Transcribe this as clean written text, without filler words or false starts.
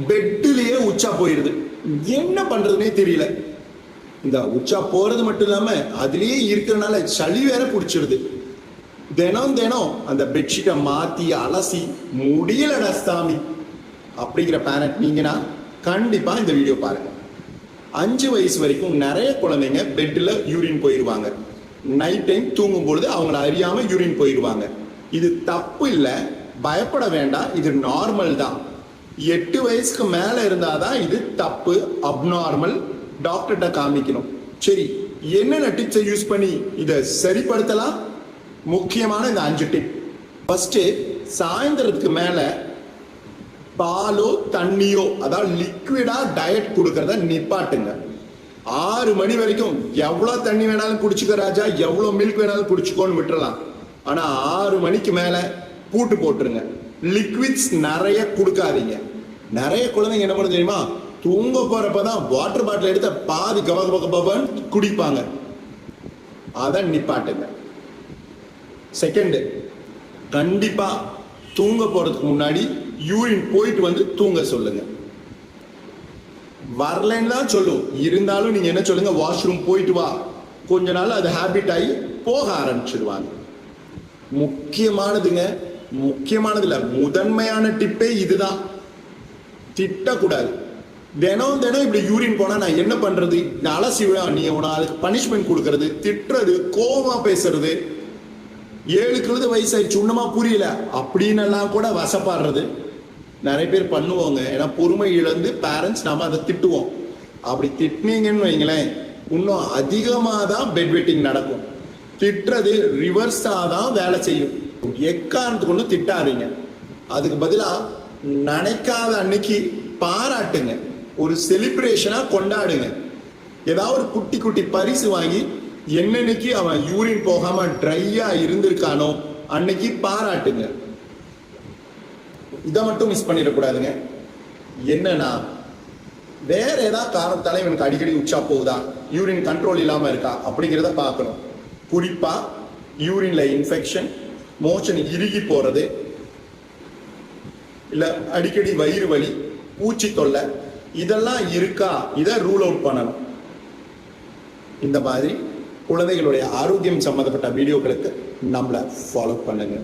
பெட்டிலேயே உச்சா போயிருது. என்ன பண்றதுன்னே தெரியல. இந்த உச்சா போறது மட்டும் இல்லாம அதுலயே இருக்கிறனால சளி வேற பிடிச்சிருது. தினம் தினம் அந்த பெட்ஷீட்டை மாத்தி அலசி முடியலடா சாமி அப்படிங்கிற பேரண்ட் நீங்கன்னா கண்டிப்பா இந்த வீடியோ பாருங்க. 5 வயசு வரைக்கும் நிறைய குழந்தைங்க பெட்ல யூரின் போயிருவாங்க. நைட் டைம் தூங்கும் பொழுது அவங்கள அறியாம யூரின் போயிருவாங்க. இது தப்பு இல்லை, பயப்பட வேண்டாம், இது நார்மல் தான். 8 வயசுக்கு மேல இருந்தாதான் இது தப்பு, அப்நார்மல், டாக்டர்கிட்ட காமிக்கணும். சரி, என்னென்ன டிப்ஸை யூஸ் பண்ணி இதை சரிப்படுத்தலாம்? முக்கியமான இந்த 5 டிப். ஃபர்ஸ்ட், சாயந்தரத்துக்கு மேல பாலோ தண்ணியோ அதாவது லிக்விடா டயட் கொடுக்கறத நிப்பாட்டுங்க. 6 மணி வரைக்கும் எவ்வளவு தண்ணி வேணாலும் குடிச்சுக்க ராஜா, எவ்வளவு மில்க் வேணாலும் குடிச்சுக்கோன்னு விட்டுறலாம். ஆனா 6 மணிக்கு மேல பூட்டு போட்டுருங்க. லிக்விட்ஸ் நிறைய கொடுக்காதீங்க. நிறைய குழந்தைங்க என்ன பண்ண தெரியுமா, தூங்க போறப்பதான் வாட்டர் பாட்டில் எடுத்து பாதி கவகபகபன்னு குடிப்பாங்க. அதை நிப்பாட்டுங்க. செகண்ட், கண்டிப்பா தூங்க போறதுக்கு முன்னாடி யூரின் போயிட்டு வந்து தூங்க சொல்லுங்க. வரலன்னு தான் சொல்லும், இருந்தாலும் நீங்க என்ன சொல்லுங்க, வாஷ்ரூம் போயிட்டு வா. கொஞ்ச நாள் அது ஹேபிட் ஆகி போக ஆரம்பிச்சிடுவாங்க. முக்கியமானதுங்க, முக்கியமானதுல முதன்மையான டிப்பே இதுதான். திட்டக்கூடாது. தினம் தினம் இப்படி யூரின் போனா நான் என்ன பண்றது, அலசி விழா நீ அதுக்கு பனிஷ்மெண்ட் கொடுக்கறது, திட்டுறது, கோவமா பேசுறது, 7 வயசாயிடுச்சு உன்னமா புரியல அப்படின்னு எல்லாம் கூட வசப்பாடுறது நிறைய பேர் பண்ணுவாங்க. ஏன்னா பொறுமை இழந்து பேரண்ட்ஸ் நாம அதை திட்டுவோம். அப்படி திட்டினீங்கன்னு வைங்களேன், இன்னும் அதிகமாக தான் பெட் வெட்டிங் நடக்கும். திட்டுறது ரிவர்ஸா தான் வேலை செய்யும். எக்காரணத்துக்கு ஒன்றும் திட்டாதீங்க. அதுக்கு பதிலாக நினைக்காத அன்னைக்கு பாராட்டுங்க, ஒரு செலிப்ரேஷனா கொண்டாடுங்க. ஏதாவது ஒரு குட்டி குட்டி பரிசு வாங்கி என்னன்னைக்கு அவன் யூரின் போகாம ட்ரையா இருந்திருக்கானோ அன்னைக்கு பாராட்டுங்க. இதை மட்டும் மிஸ் பண்ணிடக்கூடாதுங்க. என்னன்னா, வேற ஏதாவது காரணத்தால இவனுக்கு அடிக்கடி உச்சா போகுதா, யூரின் கண்ட்ரோல் இல்லாம இருக்கா அப்படிங்கிறத பார்க்கணும். குறிப்பா யூரின்ல இன்ஃபெக்ஷன், மோஷன் இறுகி போறது, இல்ல அடிக்கடி வயிறு வலி, பூச்சி தொல்லை, இதெல்லாம் இருக்கா, இதை ரூல் அவுட் பண்ணணும். இந்த மாதிரி குழந்தைகளுடைய ஆரோக்கியம் சம்பந்தப்பட்ட வீடியோக்களுக்கு நம்மளை ஃபாலோ பண்ணுங்க.